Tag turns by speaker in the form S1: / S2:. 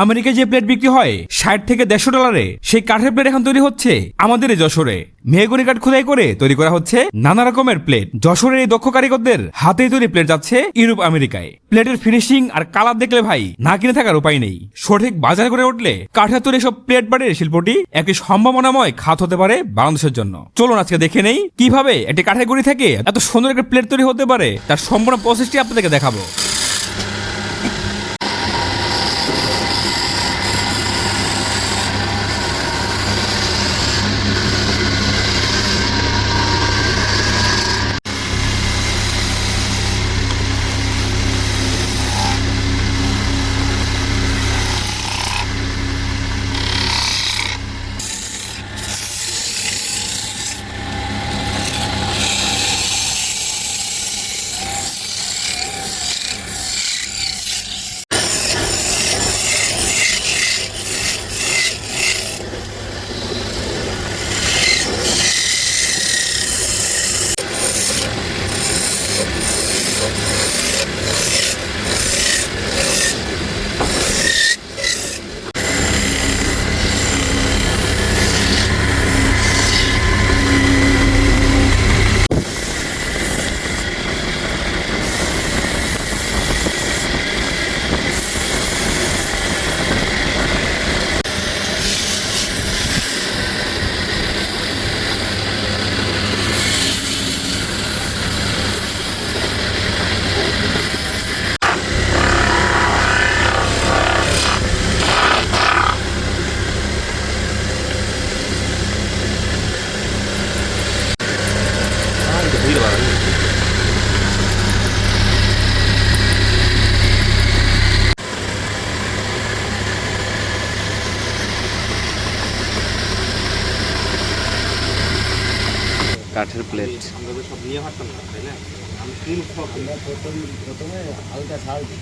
S1: আমেরিকায় যে প্লেট বিক্রি হয় 60 থেকে $150, সেই কাঠের প্লেট এখন তৈরি হচ্ছে আমাদের এই যশোরে। মেহগনি কাঠ খোদাই করে তৈরি করা হচ্ছে নানা রকমের প্লেট। যশোরের এই দক্ষ কারিগরদের হাতে তৈরি প্লেট যাচ্ছে ইউরোপ আমেরিকায়। প্লেটের ফিনিশিং আর কালার দেখলে ভাই না কিনে থাকার উপায় নেই। সঠিক বাজার করে উঠলে কাঠের তৈরি সব প্লেট বাড়ির শিল্পটি একটি সম্ভাবনাময় খাত হতে পারে বাংলাদেশের জন্য। চলুন আজকে দেখে নেই কিভাবে একটি কাঠের গুঁড়ি থেকে এত সুন্দর একটা প্লেট তৈরি হতে পারে, তার সম্পূর্ণ প্রসেসটি আপনাদেরকে দেখাবো।
S2: কাঠের প্লেট
S3: আমরা তো সব নিয়ে হাঁটতাম না, তাই না? আমি প্রথমে হালকা ছাড় দিই।